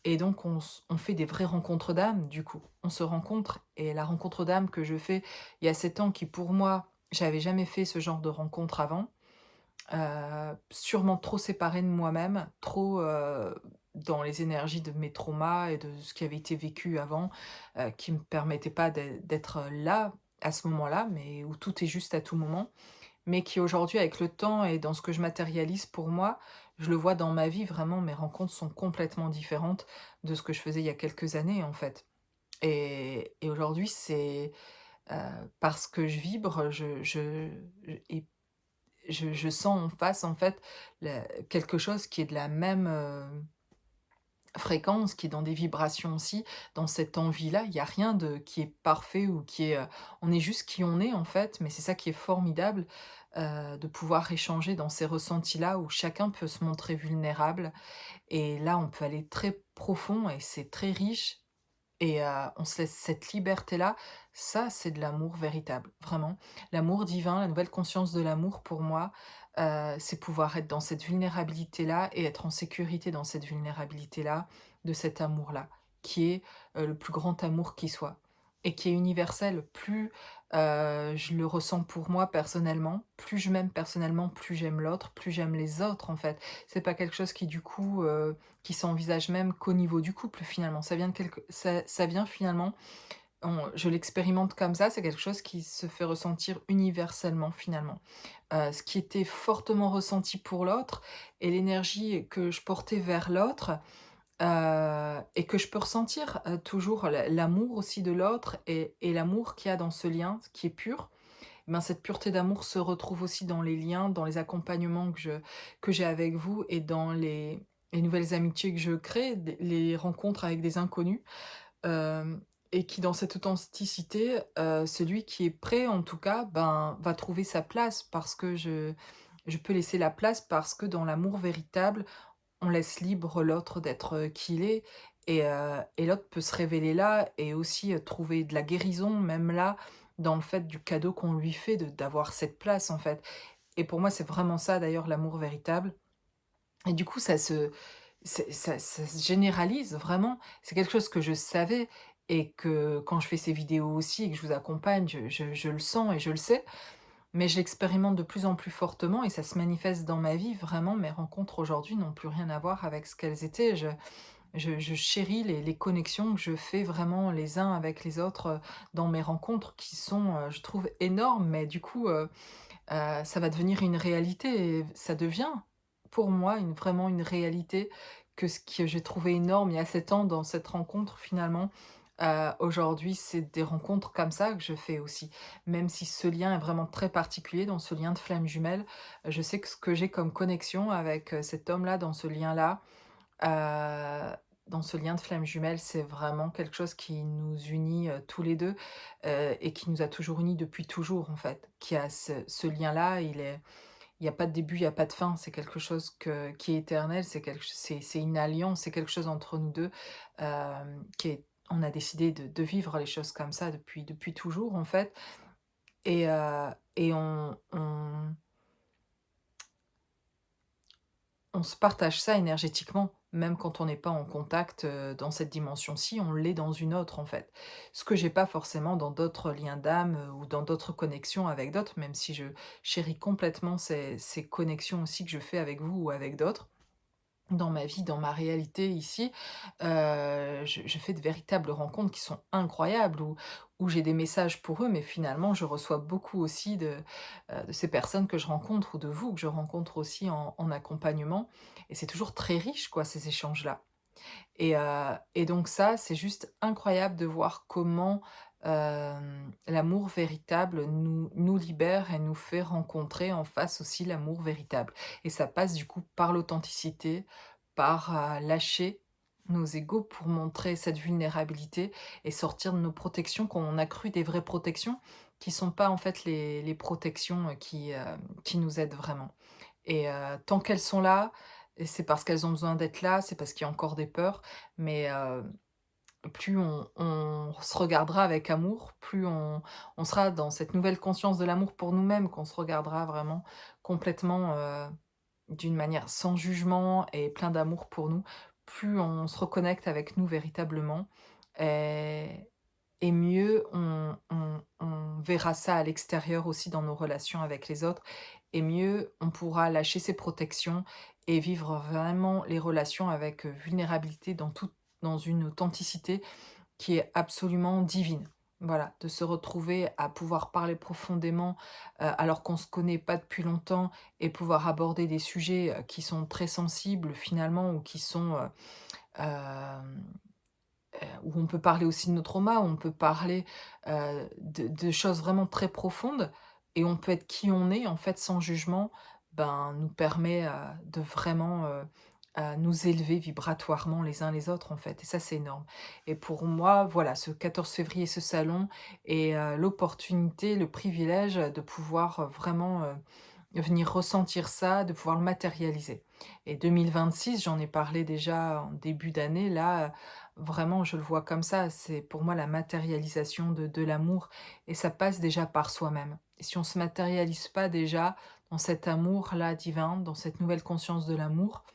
Speaker 1: et donc on fait des vraies rencontres d'âme, du coup. On se rencontre et la rencontre d'âme que je fais il y a 7 ans qui pour moi, j'avais jamais fait ce genre de rencontre avant. Sûrement trop séparée de moi-même, trop, dans les énergies de mes traumas et de ce qui avait été vécu avant, qui me permettait pas d'être là, à ce moment-là, mais où tout est juste à tout moment. Mais qui aujourd'hui, avec le temps et dans ce que je matérialise pour moi, je le vois dans ma vie, vraiment mes rencontres sont complètement différentes de ce que je faisais il y a quelques années, en fait. Et aujourd'hui, c'est, parce que je vibre, et je sens en face, en fait, quelque chose qui est de la même, fréquence, qui est dans des vibrations aussi, dans cette envie-là. Il y a rien de qui est parfait ou qui est, on est juste qui on est, en fait, mais c'est ça qui est formidable, de pouvoir échanger dans ces ressentis-là où chacun peut se montrer vulnérable et là, on peut aller très profond et c'est très riche et on se laisse cette liberté-là, ça, c'est de l'amour véritable, vraiment. L'amour divin, la nouvelle conscience de l'amour pour moi, c'est pouvoir être dans cette vulnérabilité-là et être en sécurité dans cette vulnérabilité-là, de cet amour-là, qui est, le plus grand amour qui soit et qui est universel. Plus, je le ressens pour moi personnellement, plus je m'aime personnellement, plus j'aime l'autre, plus j'aime les autres, en fait. C'est pas quelque chose qui du coup, qui s'envisage même qu'au niveau du couple finalement. Ça vient de quelque ça vient finalement je l'expérimente comme ça, c'est quelque chose qui se fait ressentir universellement finalement. Ce qui était fortement ressenti pour l'autre et l'énergie que je portais vers l'autre, et que je peux ressentir, toujours l'amour aussi de l'autre et l'amour qu'il y a dans ce lien, qui est pur. Eh ben, cette pureté d'amour se retrouve aussi dans les liens, dans les accompagnements que j'ai avec vous et dans les nouvelles amitiés que je crée, les rencontres avec des inconnus, hem et qui dans cette authenticité, celui qui est prêt en tout cas, ben, va trouver sa place parce que je peux laisser la place parce que dans l'amour véritable, on laisse libre l'autre d'être, qui il est et l'autre peut se révéler là et aussi, trouver de la guérison même là, dans le fait du cadeau qu'on lui fait d'avoir cette place en fait et pour moi, c'est vraiment ça d'ailleurs l'amour véritable et du coup ça se généralise vraiment. C'est quelque chose que je savais et que quand je fais ces vidéos aussi et que je vous accompagne, je le sens et je le sais mais je l'expérimente de plus en plus fortement et ça se manifeste dans ma vie. Vraiment, mes rencontres aujourd'hui n'ont plus rien à voir avec ce qu'elles étaient. Je chéris les connexions que je fais vraiment les uns avec les autres, dans mes rencontres qui sont, je trouve énormes, mais du coup, ça va devenir une réalité et ça devient pour moi vraiment une réalité que ce que j'ai trouvé énorme il y a 7 ans dans cette rencontre finalement, aujourd'hui c'est des rencontres comme ça que je fais aussi. Même si ce lien est vraiment très particulier dans ce lien de flamme jumelle, je sais que ce que j'ai comme connexion avec, cet homme-là dans ce lien-là, Heu, dans ce lien de flamme jumelle, c'est vraiment quelque chose qui nous unit, tous les 2, et qui nous a toujours unis depuis toujours, en fait. Qui a ce lien-là, il y a pas de début, il y a pas de fin. C'est quelque chose qui est éternel, c'est une alliance, c'est quelque chose entre nous 2, qui est on a décidé de vivre les choses comme ça depuis toujours, en fait et on se partage ça énergétiquement, même quand on n'est pas en contact, dans cette dimension-ci, on l'est dans une autre, en fait. Ce que j'ai pas forcément dans d'autres liens d'âme, ou dans d'autres connexions avec d'autres, même si je chéris complètement ces connexions aussi que je fais avec vous ou avec d'autres. Dans ma vie, dans ma réalité ici, je fais de véritables rencontres qui sont incroyables, où j'ai des messages pour eux, mais finalement je reçois beaucoup aussi de ces personnes que je rencontre ou de vous que je rencontre aussi en accompagnement et c'est toujours très riche quoi, ces échanges-là. Et donc ça, c'est juste incroyable de voir comment, l'amour véritable nous libère et nous fait rencontrer en face aussi l'amour véritable. Et ça passe du coup par l'authenticité, par, lâcher nos égos pour montrer cette vulnérabilité et sortir de nos protections qu'on a cru des vraies protections, qui sont pas en fait les protections, qui nous aident vraiment. Tant qu'elles sont là, et c'est parce qu'elles ont besoin d'être là, c'est parce qu'il y a encore des peurs, mais plus on se regardera avec amour, plus on sera dans cette nouvelle conscience de l'amour pour nous-mêmes, qu'on se regardera vraiment complètement, d'une manière sans jugement et plein d'amour pour nous, plus on se reconnecte avec nous véritablement et mieux on verra ça à l'extérieur aussi dans nos relations avec les autres et mieux on pourra lâcher ses protections et vivre vraiment les relations avec, vulnérabilité dans une authenticité qui est absolument divine. Voilà, de se retrouver à pouvoir parler profondément, alors qu'on ne se connaît pas depuis longtemps et pouvoir aborder des sujets, qui sont très sensibles finalement ou qui sont, hem, où on peut parler aussi de nos traumas, où on peut parler, de choses vraiment très profondes et on peut être qui on est en fait sans jugement, ben, nous permet, de vraiment, nous élever vibratoirement les uns les autres en fait et ça c'est énorme et pour moi, voilà, ce 14 février, ce salon et l'opportunité, le privilège, de pouvoir, vraiment, venir ressentir ça, de pouvoir le matérialiser et 2026, j'en ai parlé déjà en début d'année, là, vraiment je le vois comme ça. C'est pour moi la matérialisation de l'amour et ça passe déjà par soi-même. Et si on se matérialise pas déjà dans cet amour-là divin, dans cette nouvelle conscience de l'amour,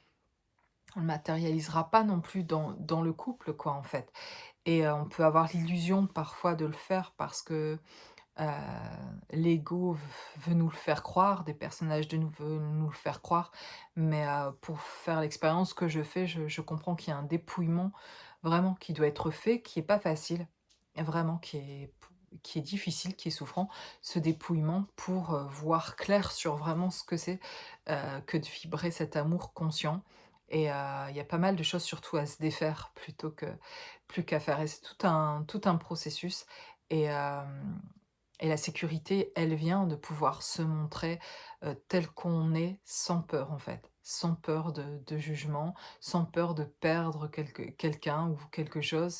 Speaker 1: on le matérialisera pas non plus dans le couple quoi, en fait et on peut avoir l'illusion parfois de le faire parce que Heu, l'ego veut nous le faire croire, des personnages de nous veulent nous le faire croire, mais pour faire l'expérience que je fais, je comprends qu'il y a un dépouillement vraiment qui doit être fait, qui est pas facile, et vraiment qui est difficile, qui est souffrant. Ce dépouillement pour, voir clair sur vraiment ce que c'est, que de vibrer cet amour conscient et il y a pas mal de choses surtout à se défaire plus qu'à faire et c'est tout un processus et et la sécurité, elle vient de pouvoir se montrer, tel qu'on est, sans peur, en fait. Sans peur de jugement, sans peur de perdre quelqu'un ou quelque chose.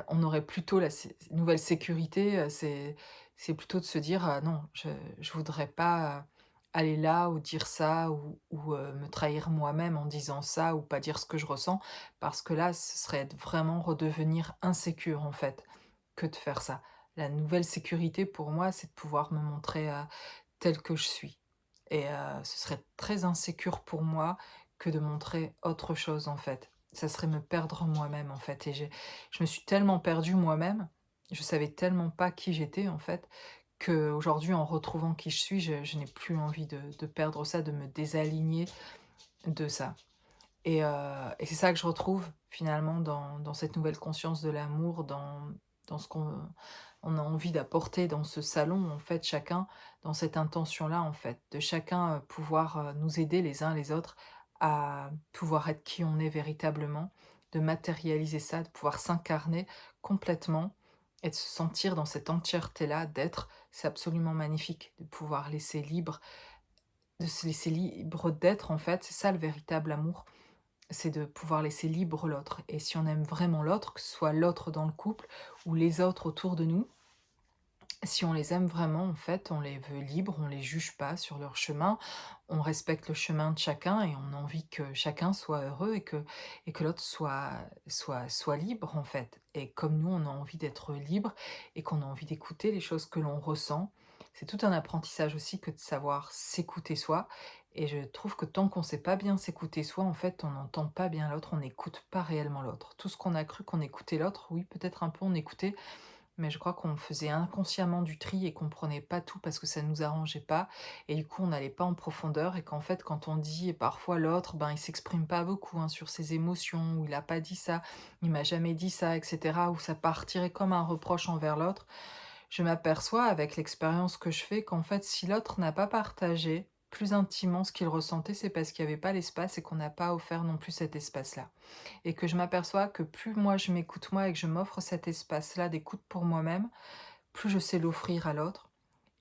Speaker 1: On aurait plutôt la nouvelle sécurité, c'est plutôt de se dire: Non, je voudrais pas, aller là ou dire ça ou me trahir moi-même en disant ça ou pas dire ce que je ressens». Parce que là, ce serait vraiment redevenir insécure, en fait, que de faire ça. La nouvelle sécurité pour moi, c'est de pouvoir me montrer, telle que je suis et ce serait très insécure pour moi que de montrer autre chose, en fait. Ça serait me perdre moi-même, en fait et je me suis tellement perdue moi-même, je savais tellement pas qui j'étais, en fait, qu'aujourd'hui, en retrouvant qui je suis, je n'ai plus envie de perdre ça, de me désaligner de ça. Et c'est ça que je retrouve finalement dans cette nouvelle conscience de l'amour, dans ce qu'on a envie d'apporter dans ce salon, en fait, chacun dans cette intention-là, en fait, de chacun, pouvoir, nous aider les uns les autres à pouvoir être qui on est véritablement, de matérialiser ça, de pouvoir s'incarner complètement et de se sentir dans cette entièreté-là, d'être. C'est absolument magnifique de pouvoir laisser libre, de se laisser libre d'être, en fait, c'est ça le véritable amour. C'est de pouvoir laisser libre l'autre et si on aime vraiment l'autre, que ce soit l'autre dans le couple ou les autres autour de nous, si on les aime vraiment, en fait, on les veut libres, on les juge pas sur leur chemin, on respecte le chemin de chacun et on a envie que chacun soit heureux et que l'autre soit libre, en fait. Et comme nous, on a envie d'être libre et qu'on a envie d'écouter les choses que l'on ressent, c'est tout un apprentissage aussi que de savoir s'écouter soi. Et je trouve que tant qu'on sait pas bien s'écouter soi, en fait, on n'entend pas bien l'autre, on n'écoute pas réellement l'autre. Tout ce qu'on a cru qu'on écoutait l'autre, oui, peut-être un peu on écoutait, mais je crois qu'on faisait inconsciemment du tri et qu'on prenait pas tout parce que ça nous arrangeait pas et du coup on n'allait pas en profondeur et qu'en fait quand on dit et parfois l'autre, ben, il s'exprime pas beaucoup, hein, sur ses émotions ou il a pas dit ça, il m'a jamais dit ça et cetera, ou ça partirait comme un reproche envers l'autre. Je m'aperçois avec l'expérience que je fais qu'en fait si l'autre n'a pas partagé plus intimement ce qu'il ressentait, c'est parce qu'il y avait pas l'espace et qu'on n'a pas offert non plus cet espace-là et que je m'aperçois que plus moi je m'écoute moi et que je m'offre cet espace-là d'écoute pour moi-même, plus je sais l'offrir à l'autre.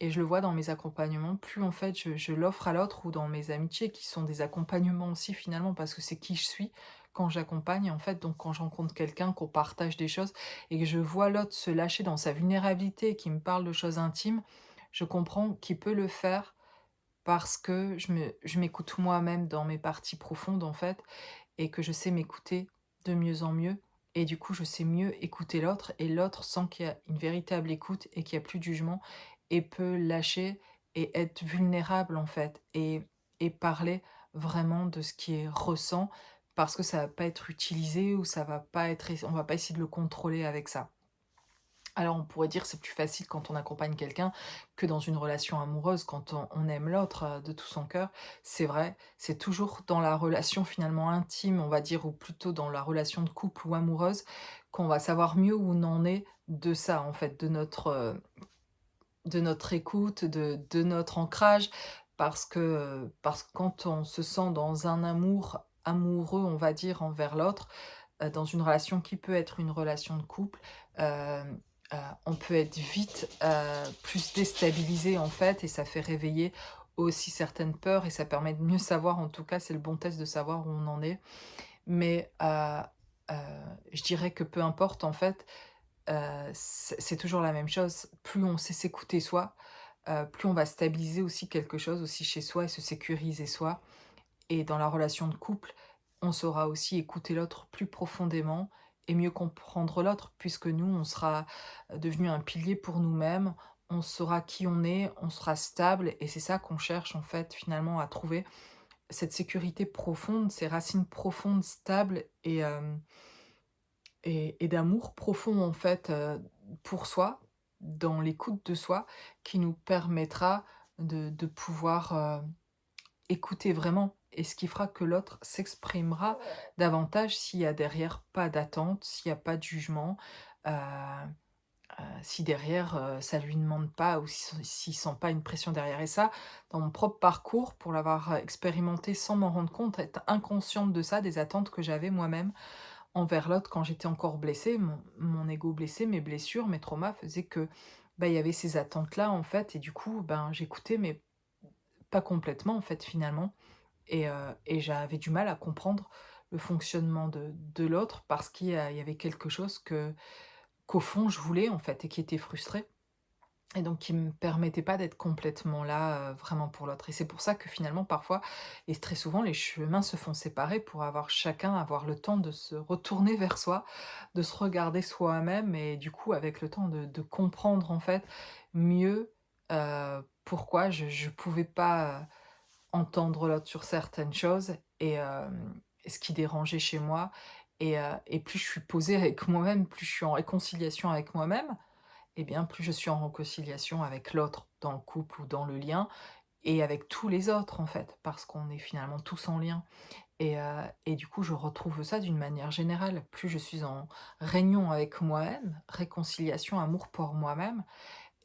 Speaker 1: Et je le vois dans mes accompagnements, plus en fait je l'offre à l'autre ou dans mes amitiés qui sont des accompagnements aussi finalement parce que c'est qui je suis quand j'accompagne en fait. Donc quand je rencontre quelqu'un, qu'on partage des choses et que je vois l'autre se lâcher dans sa vulnérabilité, qui me parle de choses intimes, je comprends qu'il peut le faire parce que je m'écoute moi-même dans mes parties profondes en fait et que je sais m'écouter de mieux en mieux et du coup, je sais mieux écouter l'autre et l'autre sent qu'il y a une véritable écoute et qu'il y a plus de jugement et peut lâcher et être vulnérable, en fait et parler vraiment de ce qui est ressent parce que ça va pas être utilisé ou ça va pas être on va pas essayer de le contrôler avec ça. Alors on pourrait dire c'est plus facile quand on accompagne quelqu'un que dans une relation amoureuse, quand on aime l'autre de tout son cœur. C'est vrai, c'est toujours dans la relation finalement intime, on va dire, ou plutôt dans la relation de couple ou amoureuse, qu'on va savoir mieux où on en est de ça en fait, de notre écoute, de notre ancrage, parce que quand on se sent dans un amour amoureux, on va dire, envers l'autre, dans une relation qui peut être une relation de couple, hem, on peut être vite, plus déstabilisé, en fait et ça fait réveiller aussi certaines peurs et ça permet de mieux savoir, en tout cas, c'est le bon test de savoir où on en est. Mais, heu, je dirais que peu importe, en fait, c'est toujours la même chose. Plus on sait s'écouter soi, plus on va stabiliser aussi quelque chose aussi chez soi et se sécuriser soi. Et dans la relation de couple, on saura aussi écouter l'autre plus profondément et mieux comprendre l'autre, puisque nous, on sera devenu un pilier pour nous-mêmes, on saura qui on sera stable et c'est ça qu'on cherche en fait finalement à trouver, cette sécurité profonde, ces racines profondes, stables et d'amour profond en fait, pour soi, dans l'écoute de soi, qui nous permettra de pouvoir, écouter vraiment et ce qui fera que l'autre s'exprimera davantage s'il y a derrière pas d'attente, s'il y a pas de jugement, heu si derrière, ça lui demande pas ou s'il sent pas une pression derrière et ça, dans mon propre parcours, pour l'avoir, expérimenté sans m'en rendre compte, être inconsciente de ça, des attentes que j'avais moi-même envers l'autre quand j'étais encore blessée, mon ego blessé, mes blessures, mes traumas faisaient que, bah, il y avait ces attentes-là, en fait et du coup, ben, j'écoutais mais pas complètement, en fait, finalement et j'avais du mal à comprendre le fonctionnement de l'autre parce il y avait quelque chose qu'au fond je voulais, en fait et qui était frustré et donc qui me permettait pas d'être complètement là, vraiment pour l'autre et c'est pour ça que finalement parfois et très souvent les chemins se font séparer pour avoir le temps de se retourner vers soi, de se regarder soi-même et du coup avec le temps de comprendre en fait mieux, pourquoi je pouvais pas, entendre l'autre sur certaines choses et ce qui dérangeait chez moi et plus je suis posée avec moi-même, plus je suis en réconciliation avec moi-même et bien plus je suis en réconciliation avec l'autre, dans le couple ou dans le lien et avec tous les autres en fait, parce qu'on est finalement tous en lien et du coup je retrouve ça d'une manière générale. Plus je suis en réunion avec moi-même, réconciliation, amour pour moi-même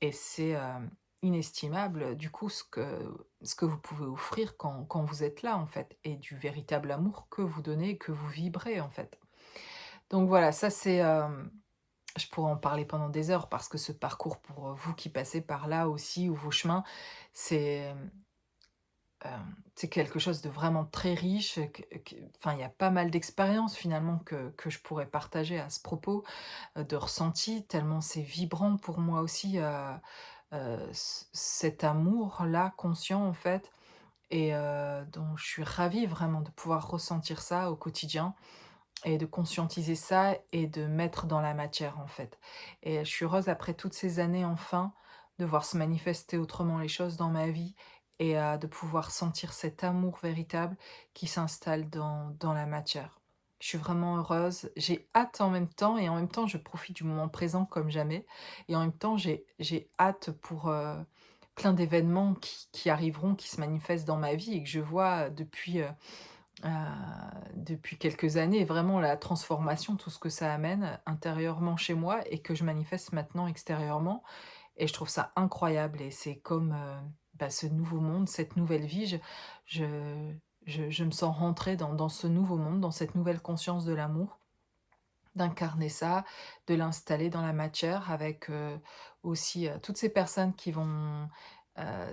Speaker 1: et c'est, inestimable du coup ce que vous pouvez offrir quand vous êtes là en fait et du véritable amour que vous donnez, que vous vibrez en fait. Donc voilà, ça c'est, je pourrais en parler pendant des heures parce que ce parcours pour, vous qui passez par là aussi ou vos chemins, c'est, c'est quelque chose de vraiment très riche, que enfin, il y a pas mal d'expériences finalement que je pourrais partager à ce propos, de ressentis, tellement c'est vibrant pour moi aussi, cet amour-là conscient en fait et dont je suis ravie vraiment de pouvoir ressentir ça au quotidien et de conscientiser ça et de mettre dans la matière, en fait. Et je suis heureuse après toutes ces années, enfin, de voir se manifester autrement les choses dans ma vie et de pouvoir sentir cet amour véritable qui s'installe dans la matière. Je suis vraiment heureuse, j'ai hâte en même temps et en même temps je profite du moment présent comme jamais et en même temps j'ai hâte pour, plein d'événements qui arriveront, qui se manifestent dans ma vie et que je vois Heu, depuis quelques années, vraiment la transformation, tout ce que ça amène intérieurement chez moi et que je manifeste maintenant extérieurement et je trouve ça incroyable et c'est comme, bah, ce nouveau monde, cette nouvelle vie, je je me sens rentrer dans ce nouveau monde, dans cette nouvelle conscience de l'amour, d'incarner ça, de l'installer dans la matière avec, aussi, toutes ces personnes qui vont,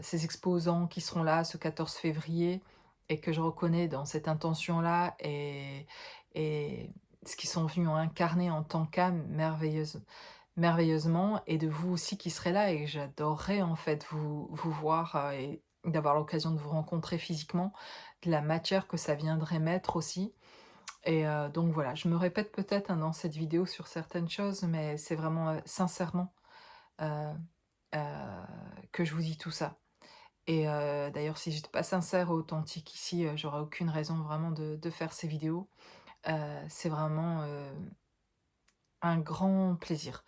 Speaker 1: ces exposants qui seront là ce 14 février et que je reconnais dans cette intention-là et ce qu'ils sont venus incarner en tant qu'âme merveilleusement et de vous aussi qui serez là et j'adorerais en fait vous voir, et d'avoir l'occasion de vous rencontrer physiquement, de la matière que ça viendrait mettre aussi et donc voilà, je me répète peut-être, hein, dans cette vidéo sur certaines choses, mais c'est vraiment, sincèrement, heu heu, que je vous dis tout ça. Et d'ailleurs, si j'étais pas sincère ou authentique ici, j'aurais aucune raison vraiment de faire ces vidéos. C'est vraiment, un grand plaisir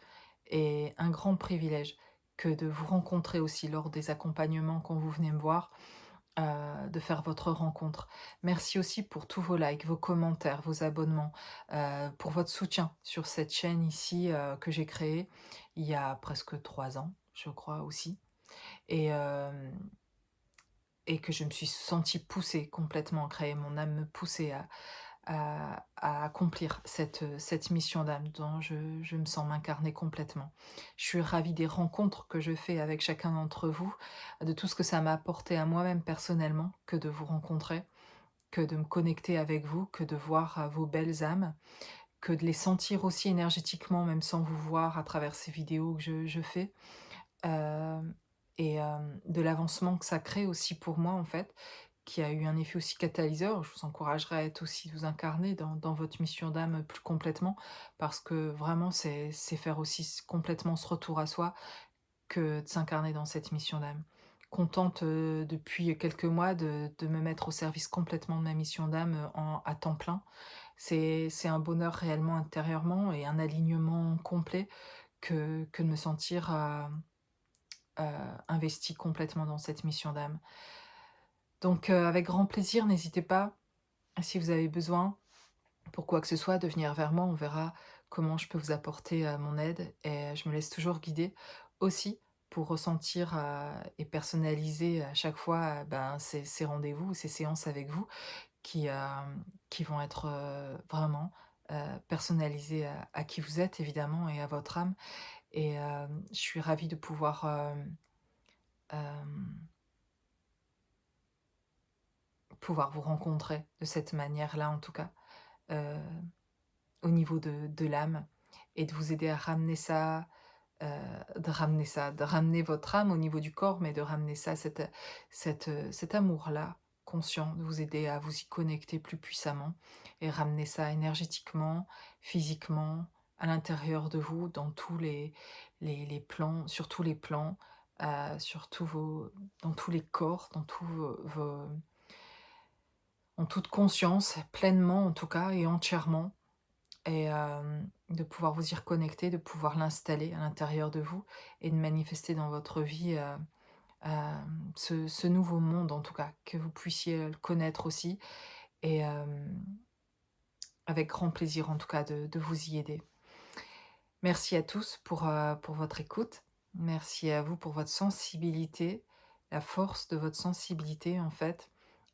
Speaker 1: et un grand privilège que de vous rencontrer aussi lors des accompagnements quand vous venez me voir, de faire votre rencontre. Merci aussi pour tous vos likes, vos commentaires, vos abonnements, pour votre soutien sur cette chaîne ici, que j'ai créée il y a presque 3 ans, je crois aussi et et que je me suis sentie poussée complètement à créer. Mon âme me poussait à accomplir cette mission d'âme dont je me sens m'incarner complètement. Je suis ravie des rencontres que je fais avec chacun d'entre vous, de tout ce que ça m'a apporté à moi-même personnellement que de vous rencontrer, que de me connecter avec vous, que de voir, vos belles âmes, que de les sentir aussi énergétiquement, même sans vous voir à travers ces vidéos que je fais. Hem et de l'avancement que ça crée aussi pour moi, en fait, qui a eu un effet aussi catalyseur. Je vous encouragerais à être aussi vous incarner dans votre mission d'âme plus complètement, parce que vraiment c'est faire aussi complètement ce retour à soi que de s'incarner dans cette mission d'âme. Contente, depuis quelques mois de me mettre au service complètement de ma mission d'âme, à temps plein. C'est un bonheur réellement intérieurement et un alignement complet que de me sentir, investie complètement dans cette mission d'âme. Donc avec grand plaisir, n'hésitez pas, si vous avez besoin, pour quoi que ce soit, de venir vers moi. On verra comment je peux vous apporter, mon aide et je me laisse toujours guider aussi pour ressentir, et personnaliser à chaque fois, ben, ces rendez-vous, ces séances avec vous qui vont être, vraiment, personnalisées à qui vous êtes évidemment et à votre âme et je suis ravie de pouvoir, hem pouvoir vous rencontrer de cette manière-là, en tout cas, heu, au niveau de l'âme et de vous aider à ramener ça, de ramener votre âme au niveau du corps, mais de ramener ça, cet amour-là conscient, de vous aider à vous y connecter plus puissamment et ramener ça énergétiquement, physiquement, à l'intérieur de vous, dans tous les plans, sur tous les plans, sur tous vos dans tous les corps, dans tous vos en toute conscience, pleinement en tout cas et entièrement et de pouvoir vous y reconnecter, de pouvoir l'installer à l'intérieur de vous et de manifester dans votre vie, ce nouveau monde en tout cas, que vous puissiez le connaître aussi et avec grand plaisir en tout cas de vous y aider. Merci à tous pour votre écoute. Merci à vous pour votre sensibilité, la force de votre sensibilité en fait,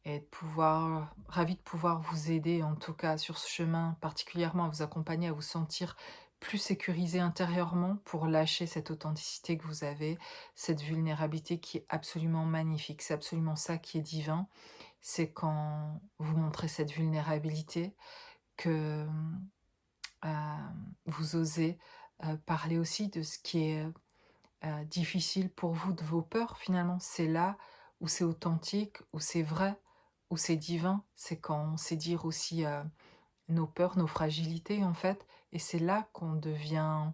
Speaker 1: et de pouvoir ravie de pouvoir vous aider en tout cas sur ce chemin, particulièrement à vous accompagner, à vous sentir plus sécurisé intérieurement pour lâcher cette authenticité que vous avez, cette vulnérabilité qui est absolument magnifique. C'est absolument ça qui est divin. C'est quand vous montrez cette vulnérabilité que vous osez, parler aussi de ce qui est, difficile pour vous, de vos peurs finalement. C'est là où c'est authentique, où c'est vrai, où c'est divin. C'est quand on sait dire aussi, nos peurs, nos fragilités en fait, et c'est là qu'on devient,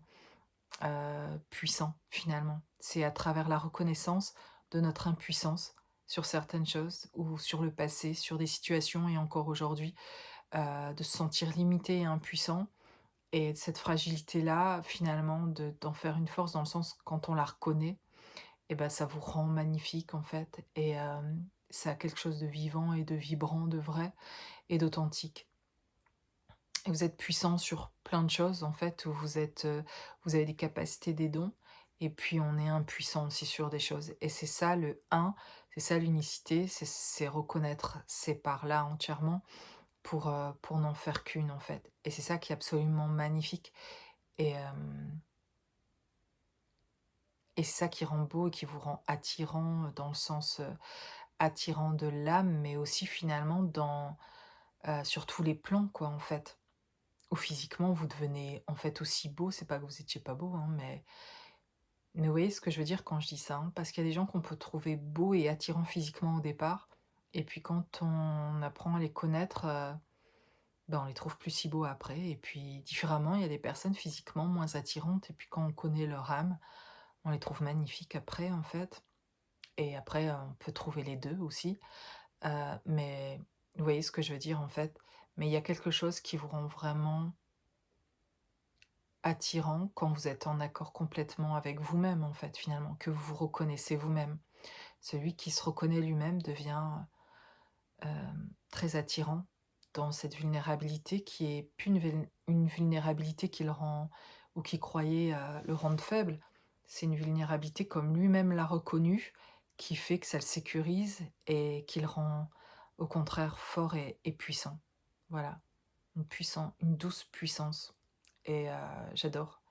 Speaker 1: puissant finalement. C'est à travers la reconnaissance de notre impuissance sur certaines choses ou sur le passé, sur des situations et encore aujourd'hui, de se sentir limité et impuissant, et cette fragilité-là, finalement, d'en faire une force dans le sens, quand on la reconnaît, et ben ça vous rend magnifique, en fait, et ça a quelque chose de vivant et de vibrant, de vrai et d'authentique. Et vous êtes puissant sur plein de choses, en fait, où vous avez des capacités, des dons, et puis on est impuissant aussi sur des choses. Et c'est ça le un, c'est ça l'unicité, c'est reconnaître ces parts-là entièrement pour n'en faire qu'une, en fait. Et c'est ça qui est absolument magnifique. Et c'est ça qui rend beau et qui vous rend attirant, dans le sens, attirant de l'âme, mais aussi finalement sur tous les plans quoi, en fait. Ou physiquement vous devenez en fait aussi beau, c'est pas que vous étiez pas beau, hein, mais vous voyez ce que je veux dire quand je dis ça, hein? Parce qu'il y a des gens qu'on peut trouver beaux et attirants physiquement au départ, et puis quand on apprend à les connaître, ben, on les trouve plus si beaux après, et puis différemment, il y a des personnes physiquement moins attirantes, et puis quand on connaît leur âme, on les trouve magnifiques après, en fait. Et après, on peut trouver les 2 aussi, mais vous voyez ce que je veux dire, en fait? Mais il y a quelque chose qui vous rend vraiment attirant quand vous êtes en accord complètement avec vous-même, en fait, finalement, que vous vous reconnaissez vous-même. Celui qui se reconnaît lui-même devient, très attirant dans cette vulnérabilité qui est plus une vulnérabilité qui le rend, ou qui croyait, le rendre faible. C'est une vulnérabilité comme lui-même l'a reconnue, qui fait que ça le sécurise et qui le rend au contraire fort et puissant. Voilà, une douce puissance, et j'adore,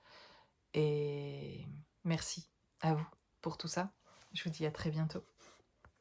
Speaker 1: et merci à vous pour tout ça. Je vous dis à très bientôt.